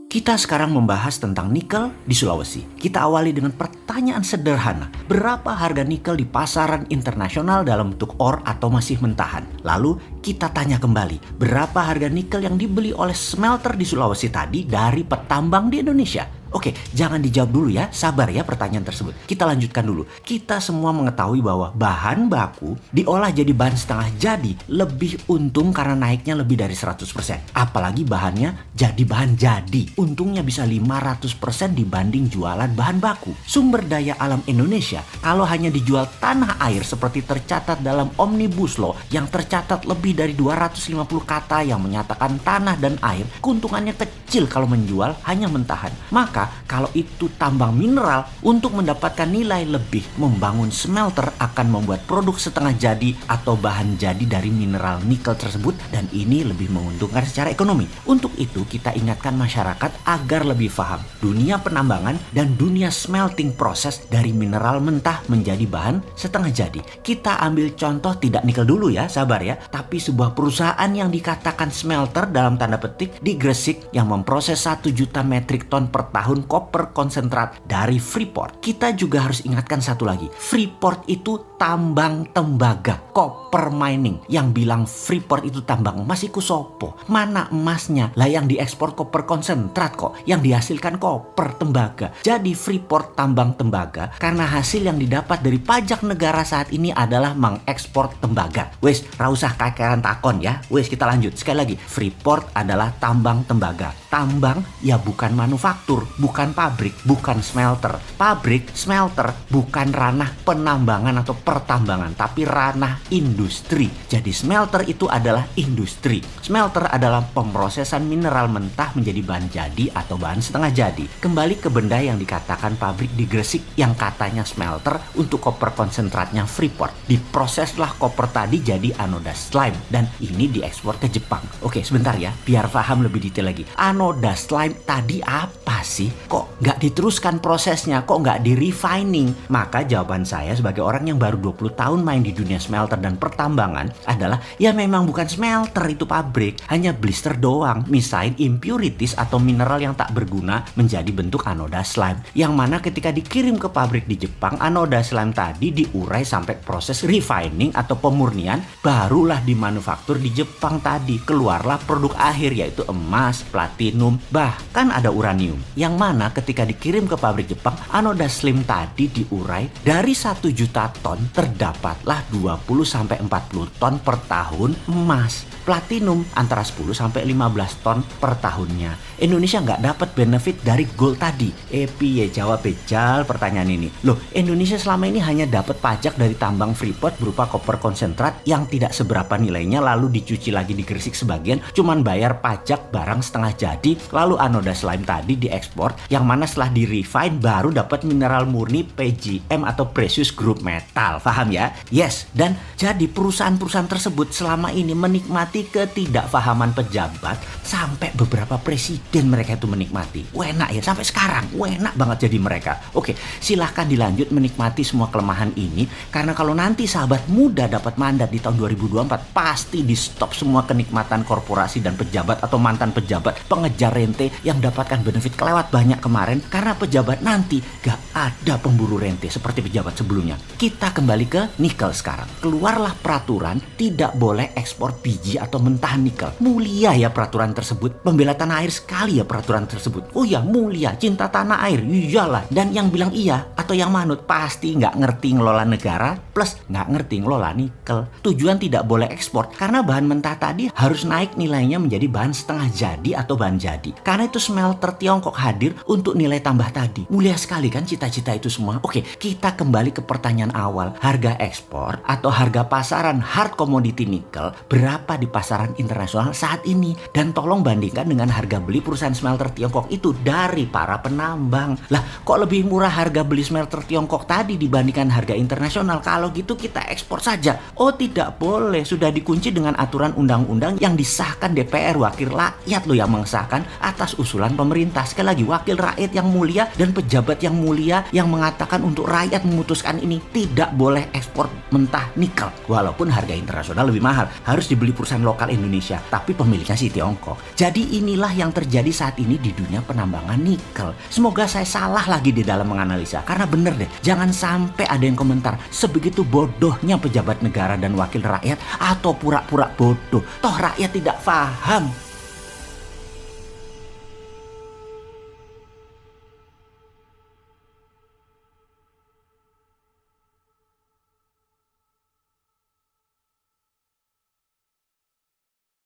Kita sekarang membahas tentang nikel di Sulawesi. Kita awali dengan pertanyaan sederhana. Berapa harga nikel di pasaran internasional dalam bentuk ore atau masih mentahan? Lalu kita tanya kembali, berapa harga nikel yang dibeli oleh smelter di Sulawesi tadi dari petambang di Indonesia? Oke, jangan dijawab dulu ya, sabar ya pertanyaan tersebut. Kita lanjutkan dulu. Kita semua mengetahui bahwa bahan baku diolah jadi bahan setengah jadi lebih untung karena naiknya lebih dari 100%. Apalagi bahannya jadi bahan jadi. Untungnya bisa 500% dibanding jualan bahan baku. Sumber daya alam Indonesia kalau hanya dijual tanah air seperti tercatat dalam Omnibus Law yang tercatat lebih dari 250 kata yang menyatakan tanah dan air, keuntungannya kecil kalau menjual hanya mentahan. Maka kalau itu tambang mineral, untuk mendapatkan nilai lebih, membangun smelter akan membuat produk setengah jadi atau bahan jadi dari mineral nikel tersebut, dan ini lebih menguntungkan secara ekonomi. Untuk itu kita ingatkan masyarakat agar lebih paham dunia penambangan dan dunia smelting proses dari mineral mentah menjadi bahan setengah jadi. Kita ambil contoh tidak nikel dulu ya, sabar ya, tapi sebuah perusahaan yang dikatakan smelter dalam tanda petik di Gresik yang memproses 1 juta metrik ton per tahun koper konsentrat dari Freeport. Kita juga harus ingatkan satu lagi, Freeport itu tambang tembaga, copper mining. Yang bilang Freeport itu tambang emas iku sopo? Mana emasnya? Lah yang diekspor koper konsentrat kok, yang dihasilkan koper tembaga. Jadi Freeport tambang tembaga karena hasil yang didapat dari pajak negara saat ini adalah mengekspor tembaga. Wes, rausah kakean takon ya. Wes, kita lanjut. Sekali lagi, Freeport adalah tambang tembaga. Tambang ya bukan manufaktur, bukan pabrik, bukan smelter. Pabrik, smelter bukan ranah penambangan atau pertambangan, tapi ranah industri. Jadi smelter itu adalah industri. Smelter adalah pemrosesan mineral mentah menjadi bahan jadi atau bahan setengah jadi. Kembali ke benda yang dikatakan pabrik di Gresik yang katanya smelter untuk koper konsentratnya Freeport. Diproseslah koper tadi jadi anoda slime dan ini diekspor ke Jepang. Oke, sebentar ya, biar paham lebih detail lagi. Anoda slime tadi apa sih? Kok nggak diteruskan prosesnya? Kok nggak di refining? Maka jawaban saya sebagai orang yang baru 20 tahun main di dunia smelter dan pertambangan adalah ya memang bukan smelter itu pabrik, hanya blister doang, misain impurities atau mineral yang tak berguna menjadi bentuk anoda slime. Yang mana ketika dikirim ke pabrik di Jepang, anoda slime tadi diurai sampai proses refining atau pemurnian, barulah dimanufaktur di Jepang tadi. Keluarlah produk akhir yaitu emas, platinum, bahkan ada uranium. Yang mana ketika dikirim ke pabrik Jepang, anoda slime tadi diurai dari 1 juta ton terdapatlah 20-40 ton per tahun emas. Platinum antara 10-15 ton per tahunnya. Indonesia nggak dapat benefit dari gold tadi. Piye jawab bejal pertanyaan ini. Loh, Indonesia selama ini hanya dapat pajak dari tambang Freeport berupa koper konsentrat yang tidak seberapa nilainya, lalu dicuci lagi di Gresik sebagian, cuman bayar pajak barang setengah jadi, lalu anoda slime tadi diekspor, yang mana setelah di refine baru dapat mineral murni PGM atau precious group metal. Paham ya? Yes, dan jadi perusahaan-perusahaan tersebut selama ini menikmati ketidakfahaman pejabat sampai beberapa presiden mereka itu menikmati. Enak ya, sampai sekarang enak banget jadi mereka. Oke, silahkan dilanjut menikmati semua kelemahan ini, karena kalau nanti sahabat muda dapat mandat di tahun 2024 pasti di stop semua kenikmatan korporasi dan pejabat atau mantan pejabat pengejar rente yang dapatkan benefit kelewat banyak kemarin, karena pejabat nanti gak ada pemburu rente seperti pejabat sebelumnya. Kita kembali ke nikel sekarang. Keluarlah peraturan tidak boleh ekspor biji atau mentahan nikel. Mulia ya peraturan tersebut. Pembela tanah air sekali ya peraturan tersebut. Oh ya, mulia, cinta tanah air, iyalah. Dan yang bilang iya atau yang manut pasti nggak ngerti ngelola negara plus nggak ngerti ngelola nikel. Tujuan tidak boleh ekspor karena bahan mentah tadi harus naik nilainya menjadi bahan setengah jadi atau bahan jadi. Karena itu smelter Tiongkok hadir untuk nilai tambah tadi. Mulia sekali kan cita-cita itu semua. Oke, kita kembali ke pertanyaan awal. Harga ekspor atau harga pasaran hard commodity nikel berapa di pasaran internasional saat ini? Dan tolong bandingkan dengan harga beli perusahaan smelter Tiongkok itu dari para penambang. Lah, kok lebih murah harga beli smelter smelter Tiongkok tadi dibandingkan harga internasional. Kalau gitu kita ekspor saja. Oh tidak boleh, sudah dikunci dengan aturan undang-undang yang disahkan DPR, wakil rakyat loh yang mengesahkan atas usulan pemerintah. Sekali lagi, wakil rakyat yang mulia dan pejabat yang mulia yang mengatakan untuk rakyat memutuskan ini tidak boleh ekspor mentah nikel. Walaupun harga internasional lebih mahal, harus dibeli perusahaan lokal Indonesia, tapi pemiliknya si Tiongkok. Jadi inilah yang terjadi saat ini di dunia penambangan nikel. Semoga saya salah lagi di dalam menganalisa, karena bener deh, jangan sampai ada yang komentar sebegitu bodohnya pejabat negara dan wakil rakyat atau pura-pura bodoh. Toh rakyat tidak paham.